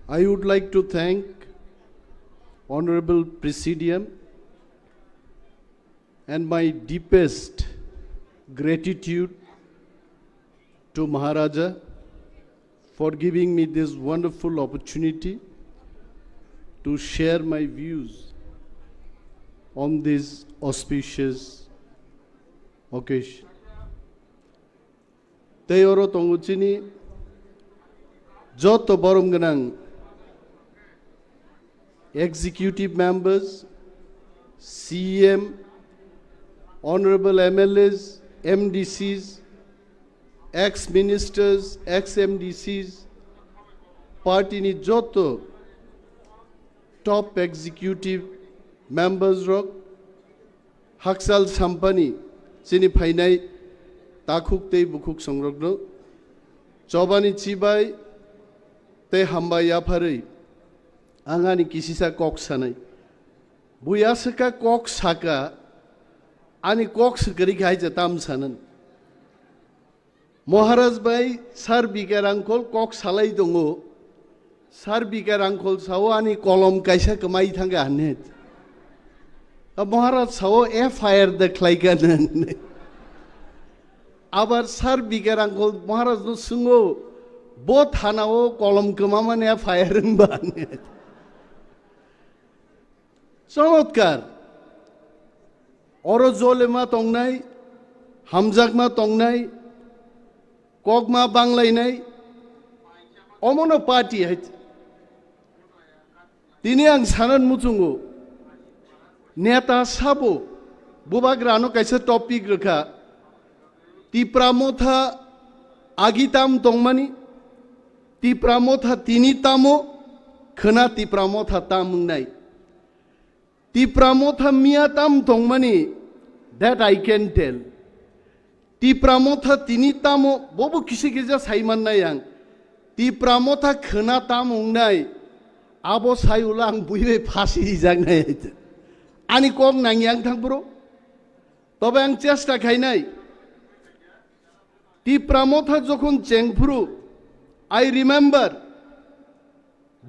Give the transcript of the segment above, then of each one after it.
I would like to thank Honorable Presidium and my deepest gratitude to Maharaja for giving me this wonderful opportunity to share my views on this auspicious occasion. Teyoro tongu Chini joto borom ganang executive members, CM, honorable MLAs, MDCs, ex-ministers, ex-MDCs, party ni joto top executive members rok haksal sampani Chini phainai takuk tei bukuk songrokno chobani chibai te hambai yapharei angani kisisa kok sanai buyasaka kok saka ani kok sakari khaija Tamsa nan Maharaj bai sar bikarangkol kok salai dongo sar bikarangkol sao ani kolom kaisa kamai thanga hanet Maharaj sao FIR the Khlaikan abar sar bikarangkol Maharaj no sungo both hanao kolom kamaman FIR ba hanet Chamatkar Oro Zolema tongnai Hamjakma tongnai Kogma banglainai Omono party hai Tini ang sanan mutungo Neta sabo Bubagrano kaisa topic rekha Ti pramotha agitam tongmani Ti pramotha tini tamo Khana ti pramotha tamungnai Ti pramotha miatam tongmani that I can tell. Ti pramotha tini tamo bobo kisi kisa saiman na yang. Ti pramotha khana tam ungnai abo sayulang buiwe phasi jang na ite. Ani kong nang yang thang bro. Tobe ang chesta khainai. Ti pramotha jokhon chengpuru I remember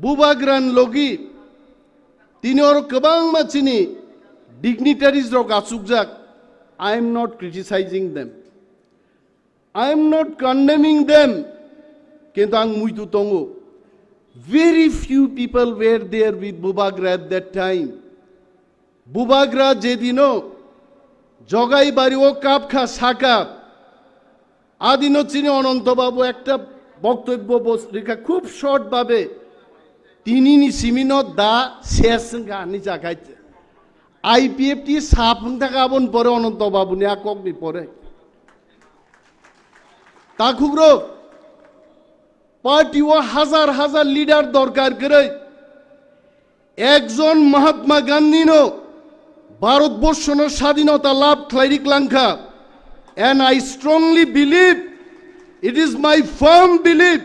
Bubagran logi Tini oro kabang machini dignitaries rok asukjak. I am not criticizing them. I am not condemning them. Kentang muitu tongo. Very few people were there with Bubagra at that time. Bubagra jedino jogai bariwo kapkha saka adino chini ononto babu ekta boktobbo রেখা খুব short ভাবে Tinini simino da sesengga ni jagaite. IPFT sapung takabon pore ononto babu ni akok ni pore. Takugro party wa hazar leader dorkar করে একজন Mahatma Gandhi no Bharatvarsha no স্বাধীনতা লাভ Khlaiwi Klangkha and I strongly believe it is my firm belief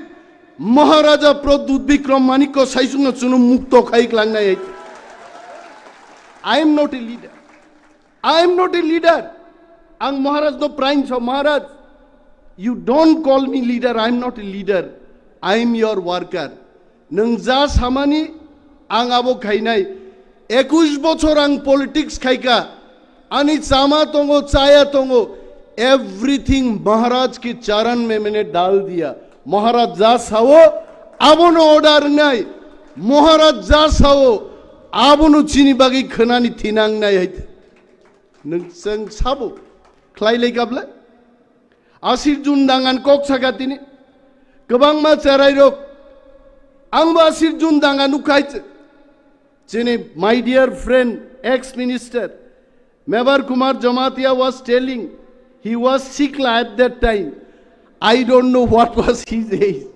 Maharaja Pradut Bikram Maniko Saisung Chunu Mukto Khai Klangnai. I am not a leader. I am not a leader. Ang Maharaj no prime so Maharaj. You don't call me leader. I am not a leader. I am your worker. Nungja samani ang abo khainai. 21 bochor ang politics khaika. Ani chama tongo chaya tongo. Everything Maharaj ki charan mein maine dal diya. Maharaj ja sao abono order nai Maharaj ja sao abono chini bagi khanani thinang nai hait nung sang sabo Khlaiwi gabla asir jun dangan kok sagatini gobang ma charai rok ang asir jun dangan ukhait chini my dear friend ex minister Mebar Kumar Jamatia was telling he was Sikla at that time. I don't know what was his age.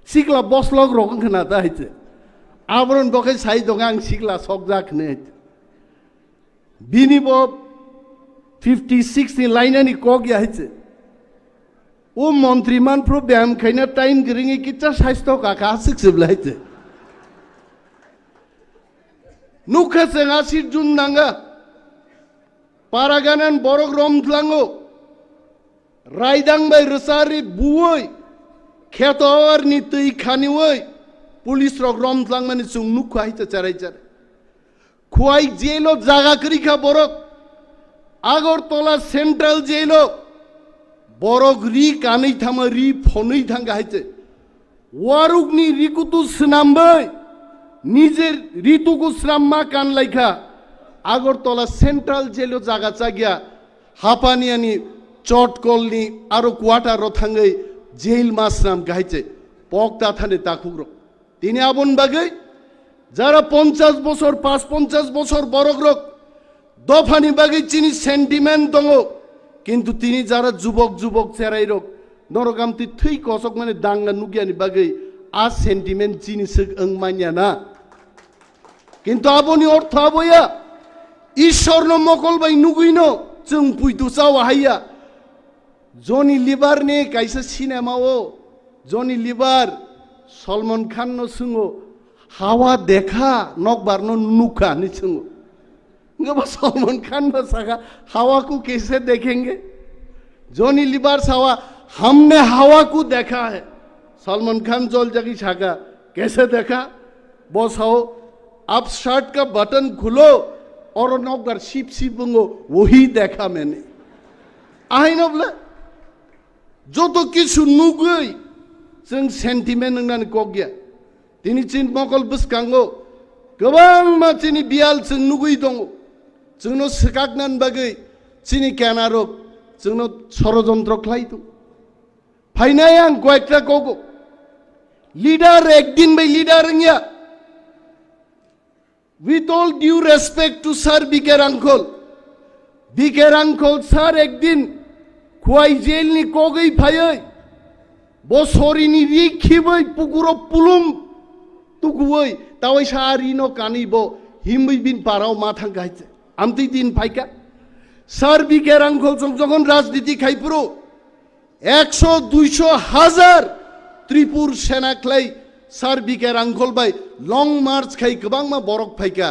Sikla boslog rokang kena tahu. Abron bokai sai dongang sikla sokjak net. Bini bob 50-60 line ni kog ya hite. O montriman pro biam kaina time giringi kita saisto kaka asik sebelah hite. Nukha sengasir jun nanga. Paraganan borok rom tlango. Raidang by Rosari buoy, Ketawar ni tui khani woy, police रक रमज्लां माने जों नुखा हाइते चाराय चाराय खुआई जेलो जागा करिखा बरक Agartala central जेलो बरक रि कानै थामा रि फनै थांगा हाइते वारुकनि रिकुतु स्नामबै निजे ऋतुकु स्नाममा कानलाइखा Agartala central जेलो जागा चागिया हापानियानि चटकलनि आरो क्वार्टार थाङै जेल मासनाम गाहायचे पक्ता थाने ताकुग्र তিনি আপন বাগে যারা 50 বছর 55 বছর বড়গ্রক দফানি বাগে চিনি সেন্টিমেন্ট দङ কিন্তু তিনি যারা যুবক যুবক চেরাইরক নরগামতি থৈ কসক মানে দাঙ্গা নুগিয়ানি বাগে আ সেন্টিমেন্ট চিনি সক ওং মানিয়া না কিন্তু আপনি অর্থ আবয়া ঈশ্বরন মকল বাই নুগুইনো जों पुइतु चाव हाइया जॉनी लिवर ने कैसे सिनेमा वो जॉनी लिवर सलमान खान नो सुंगो हवा देखा नक बार नो नुका नि सुंगो इंगे सलमान खान नो सगा हवा को कैसे देखेंगे जॉनी लिवर सावा हमने हवा को देखा है सलमान खान जोल जगी छागा कैसे देखा बॉस हो आप शर्ट का बटन खुलो और नौकर शिप शिपुंगो वही देखा मैंने आई नबला जो तो किसु नुगई जों सेंटिमेंट नंगनानै कगिया दिनै चिन मकल बुसकांगो गोबां मानसिनि बियाल जों नुगै दङ जोंनो सकागनान बागै चिनि केनारक जोंनो षड़यंत्र खालायदों फाइनाय आं कयेकटा कगो लीडर एकदिन बै लीडर इंया With all due respect to Sir Biker Uncle, Sir ekdin kuai jail ni kogei phayai, bosori ni rikhibai pukuro pulum tukuai, tawai sari no kanibo himbai bin parao mathang gaite. Amti din phaika. Sir Biker Uncle jogon rajniti khaipuro 100 200 হাজার ত্রিপুর সেনা খ্লাই Sir Biker Uncle by long march খাই গোবাং মা বরক ফাইকা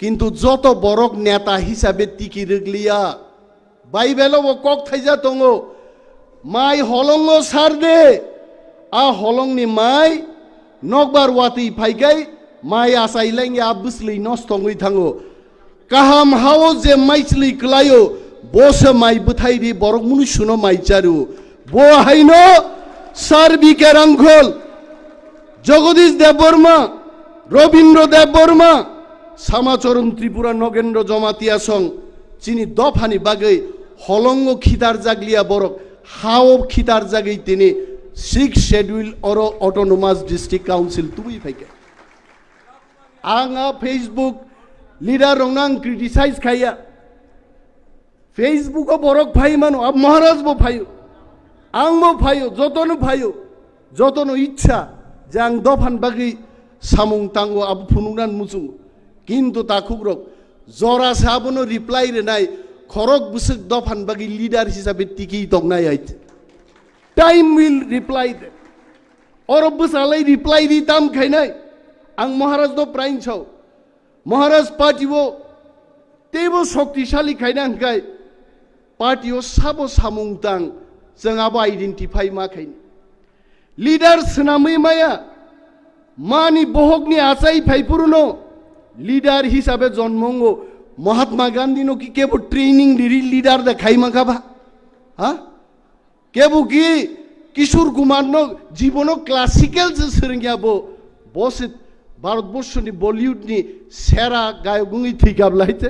কিন্তু যত বরক নেতা হিসাবে টিকি রেগলিয়া বাইবেলো ও cock থাইজা দङो মাই হলঙ্গ সার দে আ হলংনি মাই নকবার ওয়াতি ফাইগাই মাই আসাইলাং या बुसलै नस्तङै थाङो কাহাম হাও যে মাইছলি ক্লায়ো বস মাই বুথাইরি বরক মুনি শুনো মাইচারু বো হাইনো Sir Biker Uncle Jagdish Debbarma Ravindra Debbarma सामाचरण Tripura Nagendra Jamatia सं चिनी दफानी बागै हलंग खिदार जागलिया बरक हाव खिदार जागै तिनी 6 शेड्यूल और ऑटोनोमस डिस्ट्रिक्ट काउंसिल तुबी फाइके आंगा फेसबुक लीडर रंनां क्रिटिसाइज खाया फेसबुक बरक फाइ मानो अब महाराज बो फायो आंबो फायो जतनो इच्छा जां दफान बागै सामुं तांगो अब फुनुगनान मुसुं किन्तु ताखुग्रक जरा साबनो रिप्लाई रेनाय खरक बुसक दफान बागै लीडर हिसाबै टिकी दंनाय आइट टाइम विल रिप्लाई दे और बुसालै रिप्लाई दी ताम खाइनाय आं महाराज दो प्राइन छौ महाराज पार्टीवो तेबो शक्तिशाली खाइना हंखाय पार्टीओ साबो सामुं तां जोंहाबो आइडेन्टिफाइ मा खाइनि लीडर सनामै माया मानी बहकनि आचाई फाइपुरुनो लीडर हिसाबे जन्मंगो महात्मा गांधी नो की केबो ट्रेनिंग दिरी लीडर दे खाइमाखाबा हा केबो की किशोर कुमार नो जीवनो क्लासिकल जे सोरंगियाबो बस भारतबर्षनि बलिउडनि सेरा गायगुङै थैगाबलायते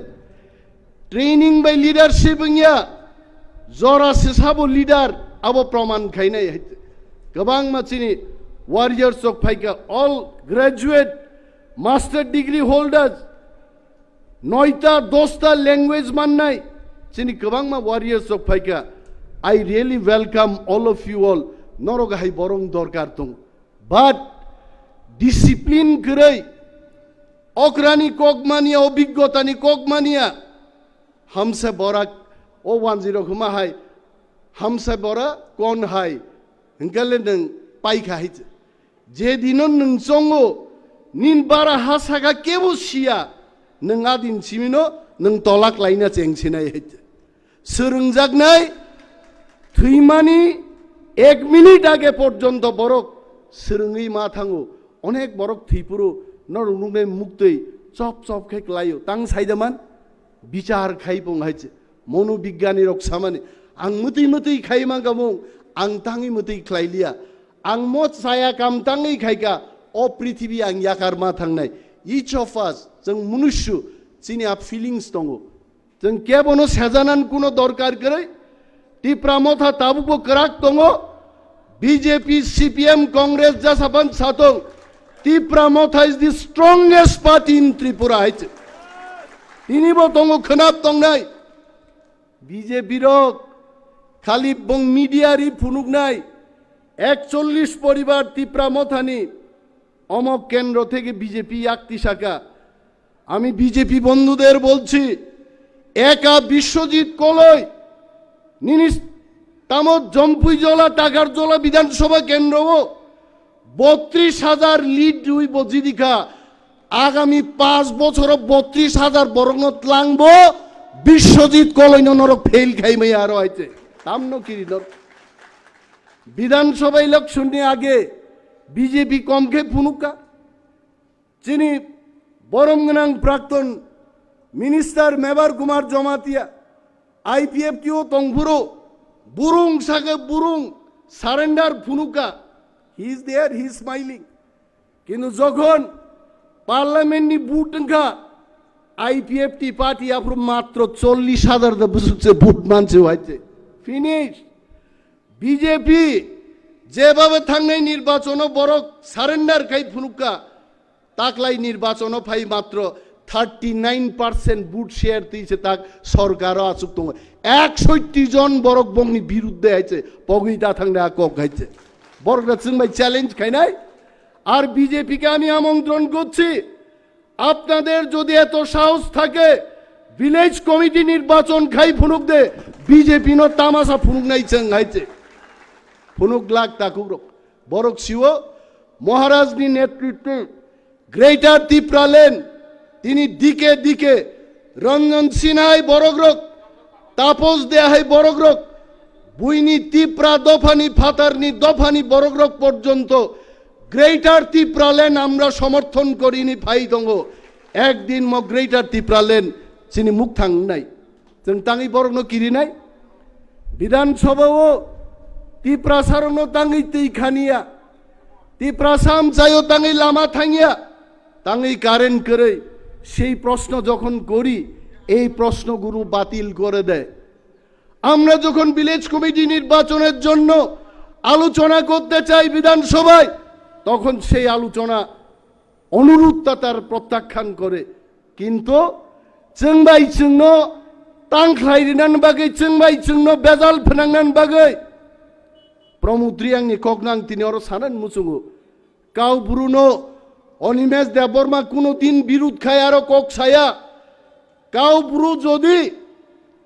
ट्रेनिंग बाय लीडरशिप इंया जरा सेसाबो लीडर आबो प्रमाण खाइनाय हायते गोबां मानसिनि वारियर्स अफ फाइका all graduate master degree holders 9टा 10टा लैंग्वेज माननाय चिनि गोबां मा वारियर्स अफ फाइका I really welcome all of you all नरगाहाय बरं दरकार दं बाट डिसिप्लिन गरै अक्रानि ककमानिया अभिज्ञतानि ककमानिया हमसे बरा ओ 10 खुमा हाय हमसे बरा कौन हाय हंगले नों पाइखा हाय जे दिनो नों संगो निन बारा हासागा केबो सिया नों आदिन सिमिनो नों तलाक लाइना चेंसिनाय हाय सोरंजागनाय थैमानि 1 मिनिट आगे पर्यन्त बरक सोरङै मा थाङो অনেক বড় ত্রিপুরা নরুনুনে মুক্তই চপ চপ খাই Khlaio তাং সাইদামান বিচার খাই পং হাইছে মনোবিজ্ঞানী রক সামানে আং মুতি মুতি খাই মাগামং আং তাঙি মুতি Khlailia আং মত সায়া কাম তাঙি খাইকা অ পৃথিবী আং ইয়াকার মা থাংনাই each of us जों मनुष्य চিনি আপ ফিলিংস দङ जों কেবনো সাজানান কোনো দরকার করে টিপ্রা মথা তাবুকো করাক দङ BJP CPM Congress jasaban satong Tripura motha is the strongest party in Tripura haite tini bo tongo khanap tong nai BJP rok khali bong media ri Phunukdi 41 পরিবার Tripura mothani অমক কেন্দ্র থেকে BJP একটি শাখা আমি BJP বন্ধুদের বলছি একা বিশ্বজিৎ কলই নিনিস তামত জম্পুই জলা টাকার জলা বিধানসভা কেন্দ্র 32,000 লিড দুই বজিদিকা আগামী 5 বছর 32,000 বরঙত লাংব বিশ্বজিৎ কলই নরক ফেল খাইমাই আর হইছে তামনো কিরিনর বিধানসভা ইলেকশনে আগে BJP কমকে ফুনুকা চিনি বরমগনাং প্রাক্তন মিনিস্টার মেবার কুমার জমাতিয়া IPF টিও তংপুরো burung saga burung surrender Phunuka he is there he is smiling কিন্তু যখন পার্লামেন্টনি বুটঙ্কা IPF টি পার্টি আপর মাত্র 40,000 দে বুঝছে ভোট মানছে হইছে ফিনিশ BJP যেভাবে থাংনাই নির্বাচন বড় সারেন্ডার খাই Phunuka তাকলাই নির্বাচন ফাই মাত্র 39% বুট শেয়ার দিয়েছে তাক সরকারও আচুক তো 61 জন বরক বংনি বিরুদ্ধে আছে পগিটা থাংনা কক খাইছে বরকটা চিংবাই চ্যালেঞ্জ খাই নাই আর BJP কে আমি আমন্ত্রণ করছি আপনাদের যদি এত সাহস থাকে ভিলেজ কমিটি নির্বাচন খাই Phunukdi BJP নো তামাসা Phunukdi চং খাইছে Phunuklag তাকুর বরক শিও মহারাজনি নেতৃত্বে গ্রেটার Tripura লেন তিনি দিকে দিকে রঞ্জন সিনহাই বড়গ্রক তাপস দেহাই বড়গ্রক বুইনি Tripura দফানি ফাতারনি দফানি বড়গ্রক পর্যন্ত গ্রেটার Tripura লেন আমরা সমর্থন করিনি ফাই দङ একদিন ম গ্রেটার Tripura লেন চিনি মুখ থাং নাই जों তাঙি বরগ্ন কিরি নাই বিধানসভাও Tripura সারনো তাঙি তেই খানিয়া Tripura সাম চাইও তাঙি লামা থাঙিয়া তাঙি কারেন্ট করে সেই প্রশ্ন যখন করি এই প্রশ্নগুলো বাতিল করে দেয় আমরা যখন ভিলেজ কমিটি নির্বাচনের জন্য আলোচনা করতে চাই বিধানসভায় তখন সেই আলোচনা অনুরোধটা তার প্রত্যাখ্যান করে কিন্তু চেংবাই চেংন তাংখ্লাইরিনান বাগৈ চেংবাই চেংন বেজাল ফেনাংনান বাগৈ প্রমুদ্রি आंनि কগনাং তিনি আরো সানান মুচুগো কাউ বুরুনো Animesh Debbarma কোনদিন বিরোধ খায় আর কক ছায়া কাউ ব্রু যদি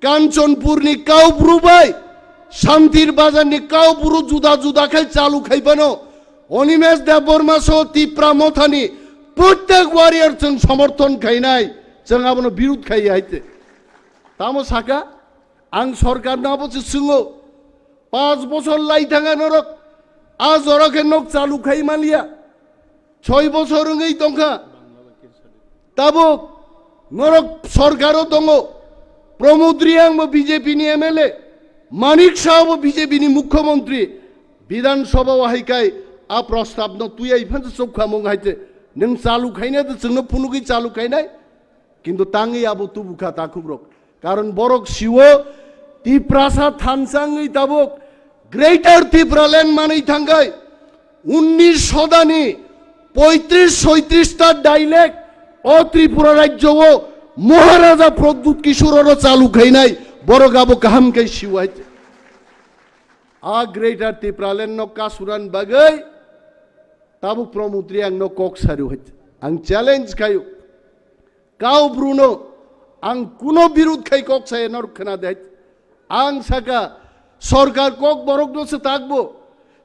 কাঞ্চনপুরনি কাউ ব্রু ভাই শান্তির বাজারনি কাউ ব্রু জুদা জুদা খাই চালু খাইবানো Animesh Debbarma সহ Tripura মথানি প্রত্যেক ওয়ারিয়ার जों সমর্থন খাই নাই जों আবনো বিরোধ খাই আইতে তামো সাকা আং সরকার না বলছে সিংহ 5 বছর লাই থাঙ্গা নরক আজ ওরকে নক চালু খাই মালিয়া 6 বছর এই তংখা তাবক নরক সরকারও দङ প্রমুদ্রিয়াং BJP নি MLA মানিক সাহেব BJP নি মুখ্যমন্ত্রী বিধানসভা হাইকাই আ প্রস্তাব ন তুই আইফান চোখা মং হাইতে নং চালু খাইনা তো जोंनो Phunukdi চালু খাইনাই কিন্তু তাঙ্গি আবো তুবুখা তাকুব্রক কারণ বরক শিও Tripura সা থানসাঙ্গই তাবক গ্রেটার Tripura লেন মানেই থাঙ্গাই 19 শতানি 35-37টা ডাইলেক্ট ও ত্রিপুরা রাজ্য ও মহারাজা প্রদ্যুৎ কিশোরও চালু খাই নাই বড় গাবো কাহাম খাই শিওয়াইতে আ গ্রেটার Tripura লেন ন কাসুরান বাগৈ তাবু প্রমুদ্রি আং ন কক সারু হইতে আং চ্যালেঞ্জ খাইও কাউ ব্রুনো আং কোনো বিরোধ খাই কক সাই নরখানা দেয় আং সাকা সরকার কক বরক নসে থাকবো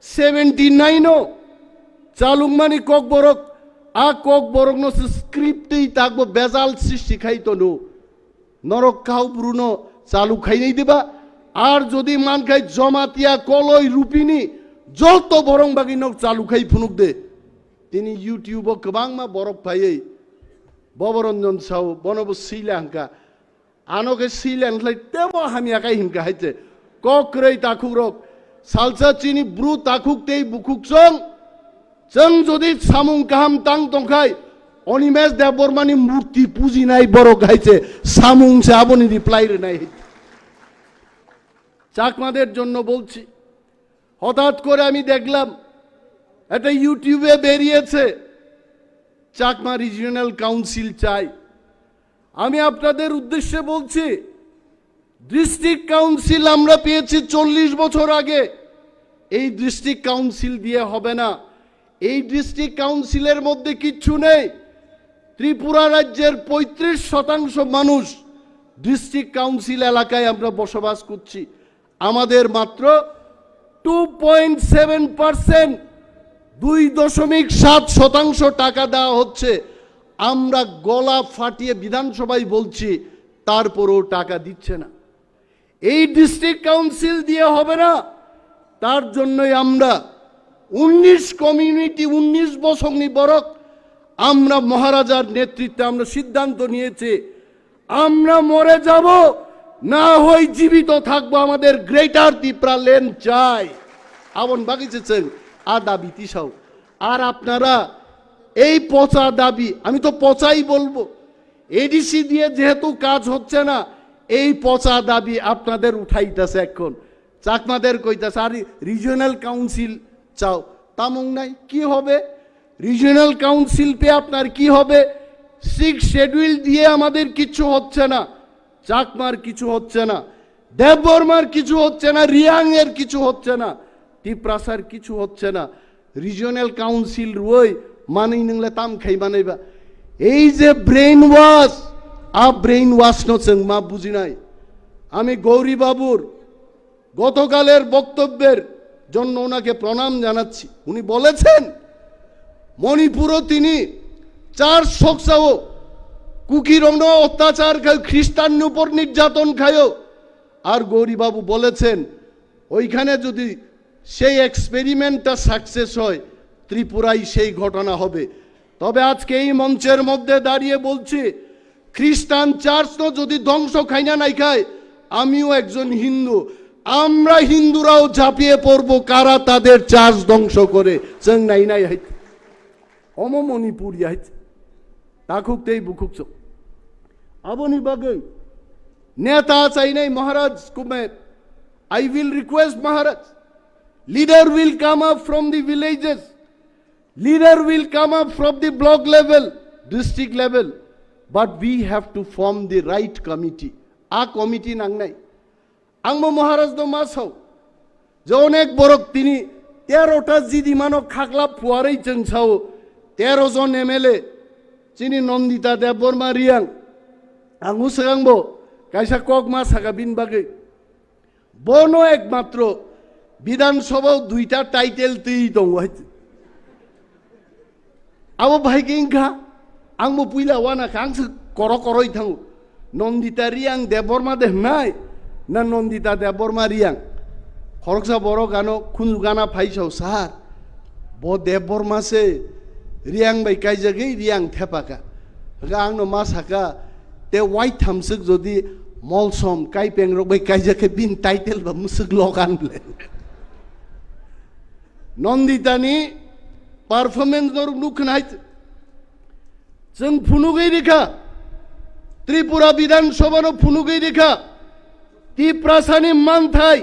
79 চালুং মানি কক বরক আ কক বরক নসে স্ক্রিপ্টেই থাকবো বেজাল সৃষ্টি খাইতো নো নরক কাউ ব্রুনো চালু খাই নাই দিবা আর যদি মান খাই জমাতিয়া কলই রূপিনী যত বরং বাকি নক চালু খাই Phunukdi তিনি ইউটিউবও গোबांमा বরফ ফাইयै ববরঞ্জন সাউ বনব শ্রীলঙ্কা আনকে শ্রীলঙ্কায় তেমো হামি আকাই হিমকা হাইছে ককরৈ তাকুরক সালসা চিনি ব্রু তাকুক তেই বুকুক जों যদি সামুং কাহাম তাং তংখাই অনিমেষ দেববর্মানি মূর্তি পুজি নাই বড় গাইছে সামুং সে আবনি রিপ্লাই নাই চাকমাদের জন্য বলছি হঠাৎ করে আমি দেখলাম এটা ইউটিউবে বেরিয়েছে চাকমা রিজিওনাল কাউন্সিল চাই আমি আপনাদের উদ্দেশ্যে বলছি ডিস্ট্রিক্ট কাউন্সিল আমরা পেয়েছি 40 বছর আগে এই ডিস্ট্রিক্ট কাউন্সিল দিয়ে হবে না এই ডিস্ট্রিক্ট কাউন্সিলের মধ্যে কিচ্ছু নেই ত্রিপুরা রাজ্যের 35% মানুষ ডিস্ট্রিক্ট কাউন্সিল এলাকায় আমরা বসবাস করছি আমাদের মাত্র 2.7% 2.7% টাকা দেওয়া হচ্ছে আমরা গলা ফাটিয়ে বিধানসভায় বলছি তারপরও টাকা দিচ্ছে না এই ডিস্ট্রিক্ট কাউন্সিল দিয়ে হবে না তার জন্যই আমরা 19 কমিউনিটি 19 বছরনি বরক আমরা মহারাজার নেতৃত্বে আমরা সিদ্ধান্ত নিয়েছি আমরা মরে যাব না হই জীবিত থাকবো আমাদের গ্রেটার ত্রিপুরা লেন চাই আবন বাগিয়েছেন দাবি তিসাও আর আপনারা এই পচা দাবি আমি তো পচাই বলবো এডিসি দিয়ে যেহেতু কাজ হচ্ছে না এই পচা দাবি আপনাদের উঠাইতেছে এখন চাকমাদের কইতাছে আর রিজিওনাল কাউন্সিল চাও তামুং নাই কি হবে রিজিওনাল কাউন্সিল পে আপনার কি হবে 6 শিডিউল দিয়ে আমাদের কিছু হচ্ছে না চাকমার কিছু হচ্ছে না দেববর্মার কিছু হচ্ছে না রিয়াং এর কিছু হচ্ছে না ত্রিপুরার কিছু হচ্ছে না রিজিওনাল কাউন্সিল রই মানেই নংলে তাম খাই বানাইবা এই যে ব্রেন ওয়াশ ব্রেন ওয়াশ নছেন মা বুঝি নাই আমি গৌরী বাবুর গতকালের বক্তব্যের জন্য ওনাকে প্রণাম জানাচ্ছি উনি বলেছেন মণিপুরও তিনি 4 শখসাও কুকিরম অত্যাচার খায় খ্রিস্টান উপর নির্যাতন খায় আর গৌরী বাবু বলেছেন ওইখানে যদি সেই এক্সপেরিমেন্টটা সাকসেস হয় ত্রিপুরায় সেই ঘটনা হবে তবে আজকে এই মঞ্চের মধ্যে দাঁড়িয়ে বলছি খ্রিস্টান চার্চ যদি ধ্বংস খাইনা নাই খায় আমিও একজন হিন্দু আমরা হিন্দুরাও ঝাঁপিয়ে পড়বো কারা তাদের চার্চ ধ্বংস করে চেং নাই নাই হাইতে অম মণিপুর হাইতে তাকুক তেই বুকুক আবনি বাগে নেতা চাই নাই মহারাজ কুমে I will request Maharaj leader will come up from the villages leader will come up from the block level district level but we have to form the right committee a committee nang nai angmo Maharaj do masau je onek borok tini 13টা জিদি মানো খাগলা ফুয়ারেই চেংছাও 13 জন MLA চিনি Nandita Debbarma Reang আঙ্গু সাগাংবো কাইসা cock মা Saga বিন বাগে বনো একমাত্র বিধানসভাও 2টা title তুই দং হইতে আবো ভাইকে ইনখা আংমো পুইলা ওয়ানা কাংস করই থাঙ্গু নন্দিতা রিয়াং দেববর্মা দেহ নাই না নন্দিতা দেববর্মা রিয়াং খরকসা বড় গানো খুনু গানা ফাইসাও সার ব দেববর্মা সে রিয়াং বাই কাইজাগৈ রিয়াং থেপাকা আংনো মা সাকা তে ওয়াই থামসক যদি মলসম কাই পেংরক বাই কাইজাকে বিন টাইটেল বা মুসক লগান বলে নন্দিতানি পারফরমেন্স নর নুখনাই जों फुनुगै रेखा त्रिपुरा विधानसभा फुनुगै रेखा ত্রিপুরাসানি মানথাই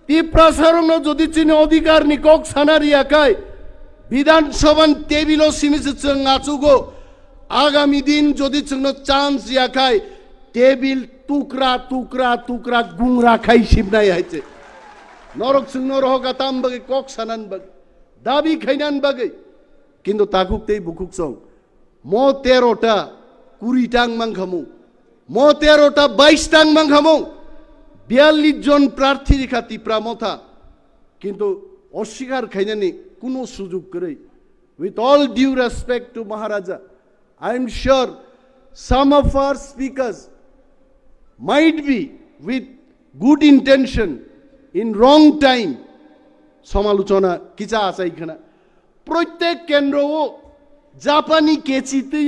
ত্রিপুরাসারনো যদি চিনি অধিকার নিকক সানারিয়াকাই বিধানসভান টেবিল সিমিছে जों আচুগো আগামী দিন যদি जोंनो চান্স ইয়াকাই টেবিল টুকরা টুকরা টুকরা গুংরা খাই সিবনাই হাইছে নরক जों নরহকা তাম বাগে কক সানান বাগে দাবি খাইনান বাগে কিন্তু তাকুকতেই বুকুক সং মো 13টা 20টাং মাংখামু মো 13টা 22টাং মাংখামু 42 জন প্রার্থী রেখা ত্রিপুরা মথা কিন্তু অস্বীকার খাইনানি কোনো সুযোগ করে with all due respect to Maharaja I am sure some of our speakers might be with good intention in wrong time সমালোচনা কিচা আছে এখানে প্রত্যেক কেন্দ্র জাপানি কেচিতে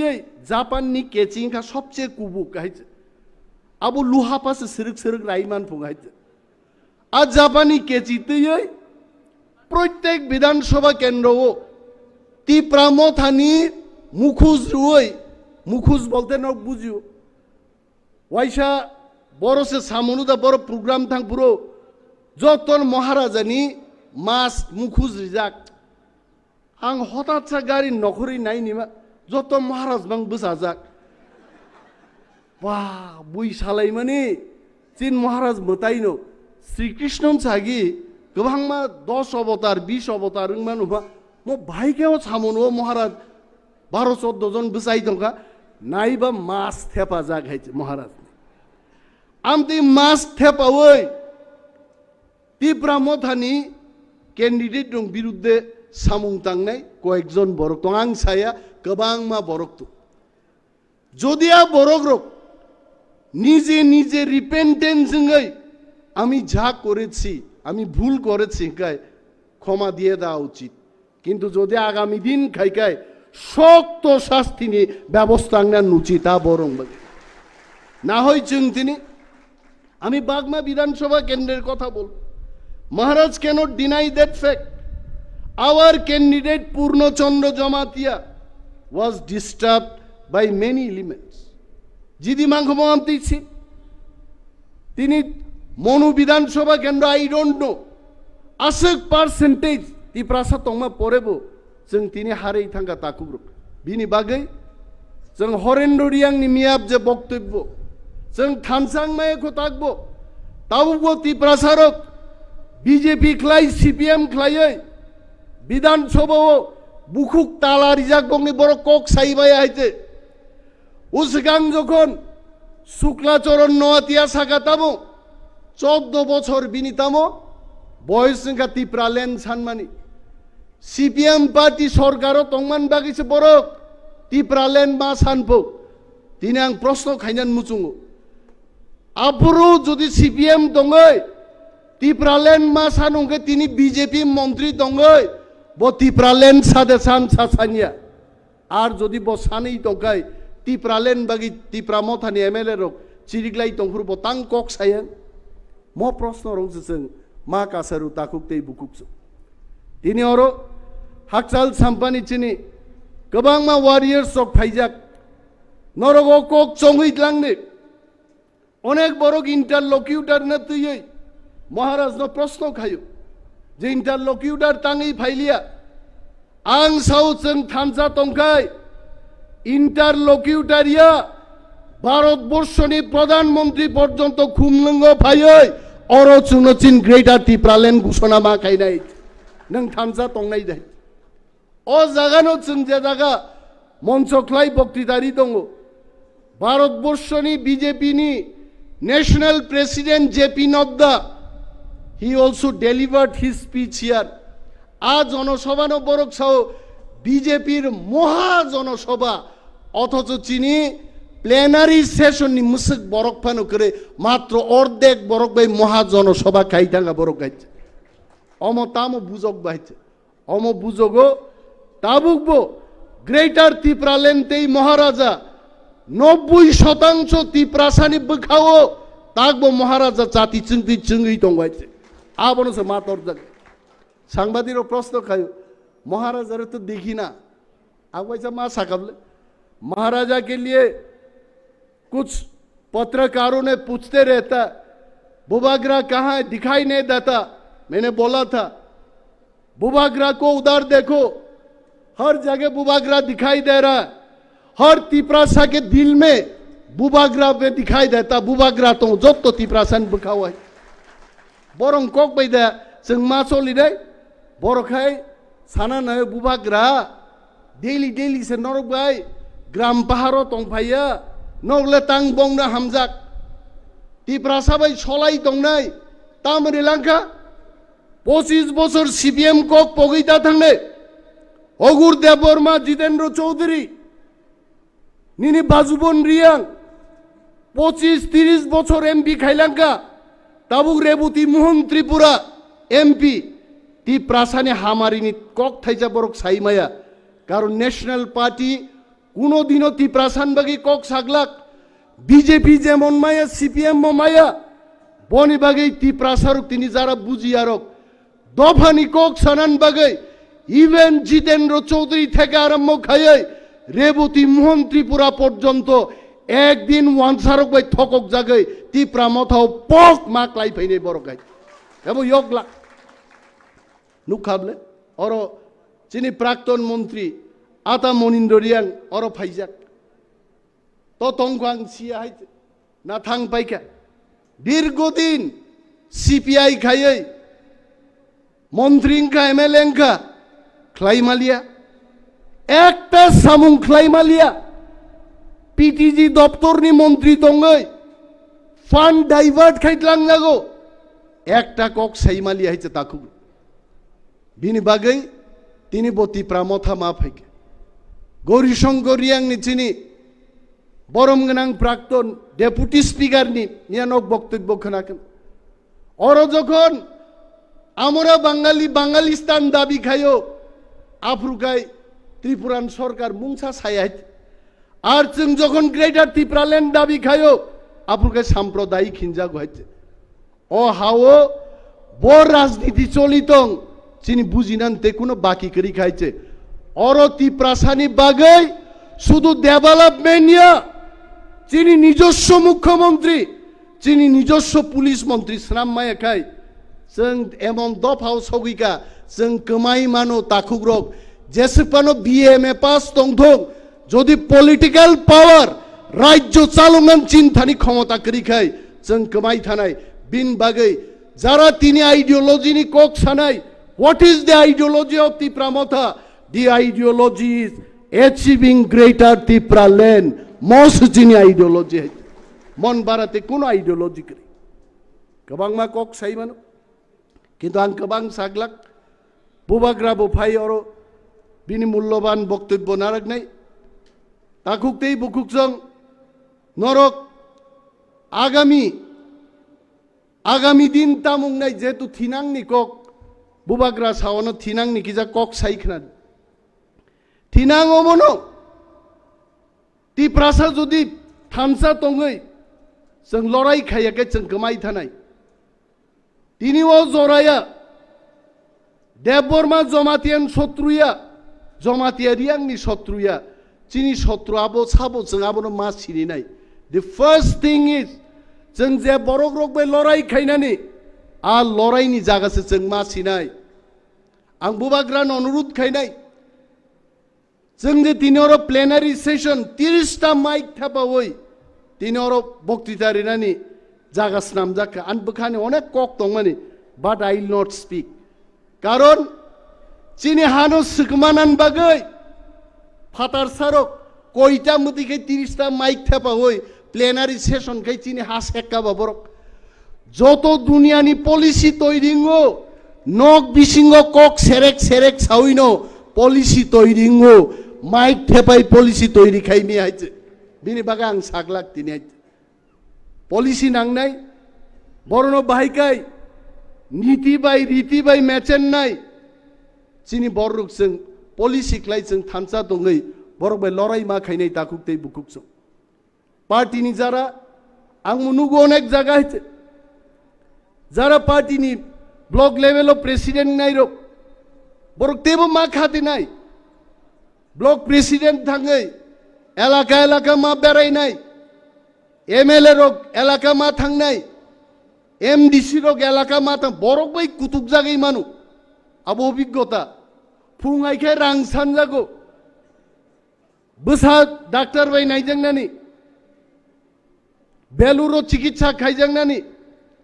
জাপানি কেচিংখা সবচেয়ে কুবুক গাইছে আবু লুহা পাশে সিরক সিরক রাইমান ফুগাইছে আর জাপানি কেচিতে প্রত্যেক বিধানসভা কেন্দ্র তিপ্রাম থানি মুখুজ মুখুজ বলতে ন বুঝিও ওয়াইসা বড় সে সামনুদা বড় প্রোগ্রাম থাং পুরো যতন মহারাজানি মাস মুখুজ রিজাক आं हठाৎ गाड़ी नखरी नाय निमा जत महाराज बां बसाजाक वाह बुई सालाय माने चिन महाराज मताइनो श्री कृष्ण सागी गोबां मा 10 अवतार 20 अवतार मानुबा मो भाइकेव सामनो महाराज 12 14 जन बसाइ दंका नाइबा मास थेपा जागाइছে महाराज आमति मास थेपावै तिप्रा मथानि कैंडिडेट दं बिरुद्धे सामुं तांनाय कयेकजन बरक दं आं साया गोबां मा बरक दं जदिया बरक रक निजे निजे रिपेन्टेन्स जोंयै आमी जा करेছি आमी भूल करेছি কাই ক্ষমা দিয়ে দেওয়া উচিত কিন্তু যদি আগামী দিন খাইকায় শক্ত শাস্তি নিয়ে ব্যবস্থা নেন উচিত তা বরং না হয় চিন্তিনি আমি বাগমা বিধানসভা কেন্দ্রের কথা বল মহারাজ cannot deny that fact. Our candidate Purnachandra Jamatia was disturbed by many elements. Jidi Manghamamti Tini Monu Bidan Soba Kendra, I don't know. Asek percentage the Prasa Toma Porebo, Sung Tini Hare Tanga Takuru. Bini Bagay, Sung Horendoriang Nimiab Jaboktibo, Sung Tansang Mayakotagbo, Tabubo Tiprasarok, BJP Khlai, CPM Khlaiwi. বিধানসভা বুকুক তালা রিজাক বংনি বড় cock Saibai আইতে উসগাং যখন শুক্লাচরণ নোয়াতিয়া সাকাতামো 14 বছর বিনিতামো বয়স সংখ্যা Tipraland সানমানি CPM party সরকারও তংমান বাগিছে বড় তিপ্রালেন মা সানফো তিনি আং প্রশ্ন খাইনান মুচুঙ্গো আপুরো যদি সিপিএম দঙ্গই তিপ্রালেন মা সানুকে তিনি বিজেপি মন্ত্রী দঙ্গই bo tipralen sade san sasanya ar jodi bo sanei tokai tipralen bagi tipramothani MLA rok chiriglai tongfur bo tang kok sayan mo proshno rong seng ma kasaru takuktei bukuksu tini oro hakchal sampani chini gobang ma warriors ok phaijak norogo kok chongui langni onek borok interlocutor na tuyei maharaj no proshno khayo যে ইন্টারলকিউটার তাঙ্গি ফাইলিয়া আং সাউচং থামসা তংকাই ইন্টারলকিউটারিয়া ভারতবর্ষনি প্রধানমন্ত্রী পর্যন্ত খুমলঙ্গ ফাইই অরচুনচিন greater Tipraland ঘোষণা মা খাইনাই নং থামসা তংনাই দাই ও জাগানো চুন যে জায়গা মঞ্চখ্লাই বক্তৃতারি দङ ভারতবর্ষনি বিজেপি নি national president JP Nadda he also delivered his speech here আজ জনসভা বরক সাও বিজেপির মহা জনসভা অথচ চিনি প্লেনারি সেশন নি মুসক বরক ফানো করে মাত্র অর্ধেক বরক ভাই মহা জনসভা খাইতাঙ্গা বরক গাইছে অম তাম বুজক বাইছে অম বুজগো তাবুকবো গ্রেটার তিপ্রালেনতেই মহারাজা 90% তিপ্রাসানি বখাও তাকবো মহারাজা জাতি চিংপি চিংই দংবাইছে आबनो से मातोर जग सांबादिक प्रश्न खायो महाराजा तो देखी ना अब वैसा माँ साकबले महाराजा के लिए कुछ पत्रकारों ने पूछते रहता बुबाग्रा कहाँ है दिखाई नहीं देता मैंने बोला था बुबाग्रा को उधर देखो हर जगह बुबाग्रा दिखाई दे रहा है हर तिप्रासा के दिल में बुबाग्रा पे दिखाई देता बुबाग्रा तो जो तो तिप्रासा ने बुखा हुआ है বরং কক বাইদা जों मा सलिदे बरखाय साना नाय बुबाग्रा डेली डेली से नरक बाय ग्राम पाहारो तंफाया नगले तां बंगना हामजाक तिप्रासा बाय सलाई दंनाय तामरे लांका 25 বছর सीपीएम কক पगैता थांने अगुर देबबर्मा जितेंद्र चौधरी निनी बाजुबन रियां 25-30 বছর एमपी खाइलांका ताबुक रेबुती मोहन त्रिपुरा एमपी ती प्रासाने हामारिनी कक थाइजा बरक साइमाया कारण ন্যাশনাল পার্টি কোনোদিনও ती प्रासान बागी कक सागलाक बीजेपी जेमन माया सीपीएम माया बनी बागी ती प्रासारक तिनी जारा बुझियारक दफानी कक सानान बागी इवेन जितेंद्र चौधरी থেকে আরম্ভ খায় রেবতী মোহন ত্রিপুরা পর্যন্ত একদিন ওয়ানসারক বাই থকক জাগে ত্রিপুরা মথাও পক মাক লাই ফাইনে বড় গাই এবং ইয়গলা নুখাবলে অর যিনি প্রাক্তন মন্ত্রী আতা মনিন্দরিয়াং অর ফাইজাক তো তংখাং সিয়া হাইতে না থাং পাইকা দীর্ঘদিন সিপিআই খাইয়ে মন্ত্রীঙ্কা এমএলএঙ্কা খ্লাইমালিয়া একটা সামুং খ্লাইমালিয়া পিটিজি দপ্তরনি মন্ত্রী তঙ্গই ফান্ড ডাইভার্ট খাইতলাং জাগো একটা কক সাইমালিয়া হইছে তাকু বিনি বাগৈ তিনি বতি প্রামথা মা ফাইকে গৌরীশঙ্কর রিয়াংনি চিনি বরম গনাং প্রাক্তন ডেপুটি স্পিকারনি নিয়ানক বক্তব্য খনাকেন অর যখন আমরা বাঙালিস্তান দাবি খাইও আফ্রিকায় ত্রিপুরান সরকার মুংসা ছায়াইত আর जों যখন গ্রেটার ত্রিপুরাল্যান্ড দাবি খাইও আফ্রিকায় সাম্প্রদায়িক হিংসা হইছে ও হাও বড় রাজনীতি চলিতং চিনি বুঝিনানতে কোনো বাকি করি খাইছে অর ত্রিপ্রাসানি বাগৈ শুধু ডেভেলপমেন্ট নিয়া চিনি নিজস্ব মুখ্যমন্ত্রী চিনি নিজস্ব পুলিশ মন্ত্রী শ্রাম মায়া খাই जों এমন দফাও সগিকা जों কমাই মানো তাকুগ্রক যেসেপানো বিএমএ পাস তংথং যদি পলিটিক্যাল পাওয়ার রাজ্য চালনান চিন্তানি ক্ষমতা করি খাই जों কমাই থানাই বিন বাগৈ যারা তিনি আইডিওলজিনি কক সানাই what is the ideology of Tripura Motha the ideology is achieving greater Tripura land most চিনি আইডিওলজি মন বাড়াতে কোন আইডিওলজি করি গোबां मा কক সাই মানো কিন্তু आं गोबां साग्लाक बुबाग्रा बुफाई और बिनि मूल्यवान बक्तव्य नारगनाय ताकुकतेई बुकुकजों नरक आगामी दिन तामुंगनाय जेतु थिनांगनि कक बुबाग्रा सावनो थिनांगनि किजा कक साइखना थिनांगमनो ती प्रासा जुदि थामसा तंगै जों लड़ाई खायाखै जों गोमाय थानाय तिनिও जराया देबबर्मा जमातियान शत्रुया जमातियारियांनि शत्रुया चिनि शत्रु आबो साबो जों आबोनो मा सिरिनाय the first thing is जों जे बरक रक बे लड़ाई खायनानि आ लड़ाईनि जागासो जों मा सिनाय आं बुबाग्रान अनुरोध खायनाय जों जे तिनिरो प्लेनारि सेशन 30 टा माइक थाबावै तिनिरो बक्तृता रिनानि जागास नाम जाखा आन बखाने अनेक कक दं माने but I will not speak कारण चिनि हानो सुकमानान बागै फातार सारक कयटा मतिके 30 टा माइक थापा होय प्लेनारि सेशन खाय चिनि हास हेक्का बाबरक जतो दुनियानि पलिसि तैरिंगो नक बिसिंगो कक सेरेक साउइनो पलिसि तैरिंगो माइक थेपाय पलिसि तैरि खायनि आइजे बिनि बागै आं सागलाक दिनै पलिसि नांनाय बरन बाहायखाय नीति बाय रीति बाय मेचेन्नाय चिनि बररुक जों पलिसि क्लाय जों थामसा दङै बरक बाय लड़ाई मा खायनाय दाकुकतै बुकुकजों पार्टीनि जारा आं नुगो अनेक जागा हइते जारा पार्टीनि ब्लक लेभेल प्रेसिडेंट नायरो बरक तेबो मा खाते नाय ब्लक प्रेसिडेंट थाङै एलाका मा बेरायनाय एमएलए रक एलाका मा थांनाय एमडीसी रक एलाका मा थां बरक बै कुतुक जागै मानु अब अभिज्ञता फुङाइखे रां सानजागो बोसा डाक्टर बाय नायजांनानि बेलुरो चिकित्सा खायजांनानि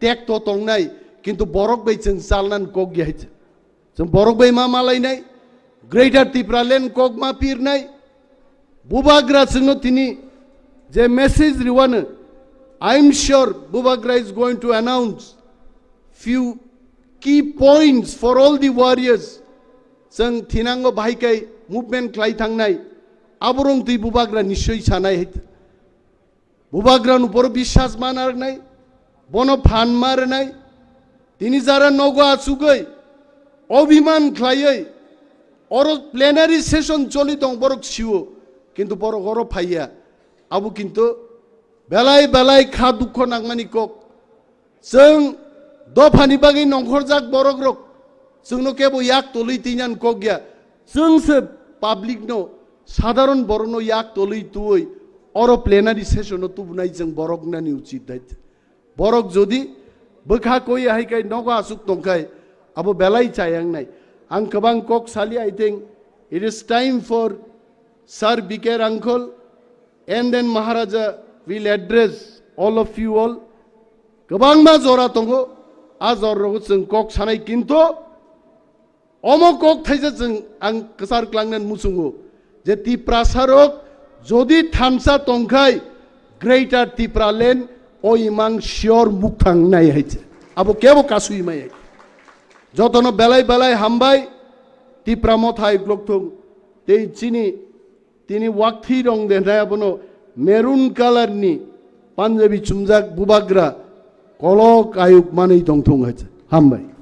टेक तो तंनाय किन्तु बरक बै जों चालनान कक गिहायज जों बरक बै मा मालायनाय ग्रेटार त्रिपुरा लैंड कक मा पिरनाय बुबाग्रा जोंनो तिनि जे message रिवानो I am sure Bubagra is going to announce few key points for all the warriors जों थिनांगो बाहायखाय मुभमेन्ट क्लाय थांनाय आबरं दै बुबाग्रा निश्चय सानाय हइते बुबाग्रा नुपर विश्वास मानारनाय बनो फान मारनाय तिनि जारा नगो आसुगै অভিমান খাইয়ে অর প্লেনারি সেশন চলি দং বরক সিও কিন্তু বড় গর ফাইয়া আবু কিন্তু বেলায় বেলায় খা দুঃখ নাংমানি কক जों दफानि बागै नंखरजाक बरक रक जोंनो केबो याक तलै तिनान कक गया जोंसो पाब्लिक नो साधारण बरनो याक तलै तुय अर प्लेनारि सेसनो तुबनाय जों बरक नानि उचित दायत बरक जदि बोखा कय हायखाय नगा आसुक तंखाय आबो बेलाय चायांगनाय आं गोबां कक सालि I think it is time for sir बिकेर uncle and then Maharaja will address all of you all गोबां मा जरा दंगो आ जरखौ जों कक सानाय किन्तु अम कक थाइजा जों आं गोसार क्लांनान मुसुंगो जे तिप्रासारक जदि थामसा तंखाय ग्रेटर तिप्रालेन ओइमां शियर मुखां नाय हाइছে आबो केबो कासुइ माय जतन बेलाय बेलाय हामबाय तिप्रा मथाय ग्लकथं ते चिनि तिनि वाकथि रं देनाय आबनो मेरुन कालारनि पान्जाबी चुमजाक बुबाग्रा कलक आयुक मानै दंथं हाइছে हामबाय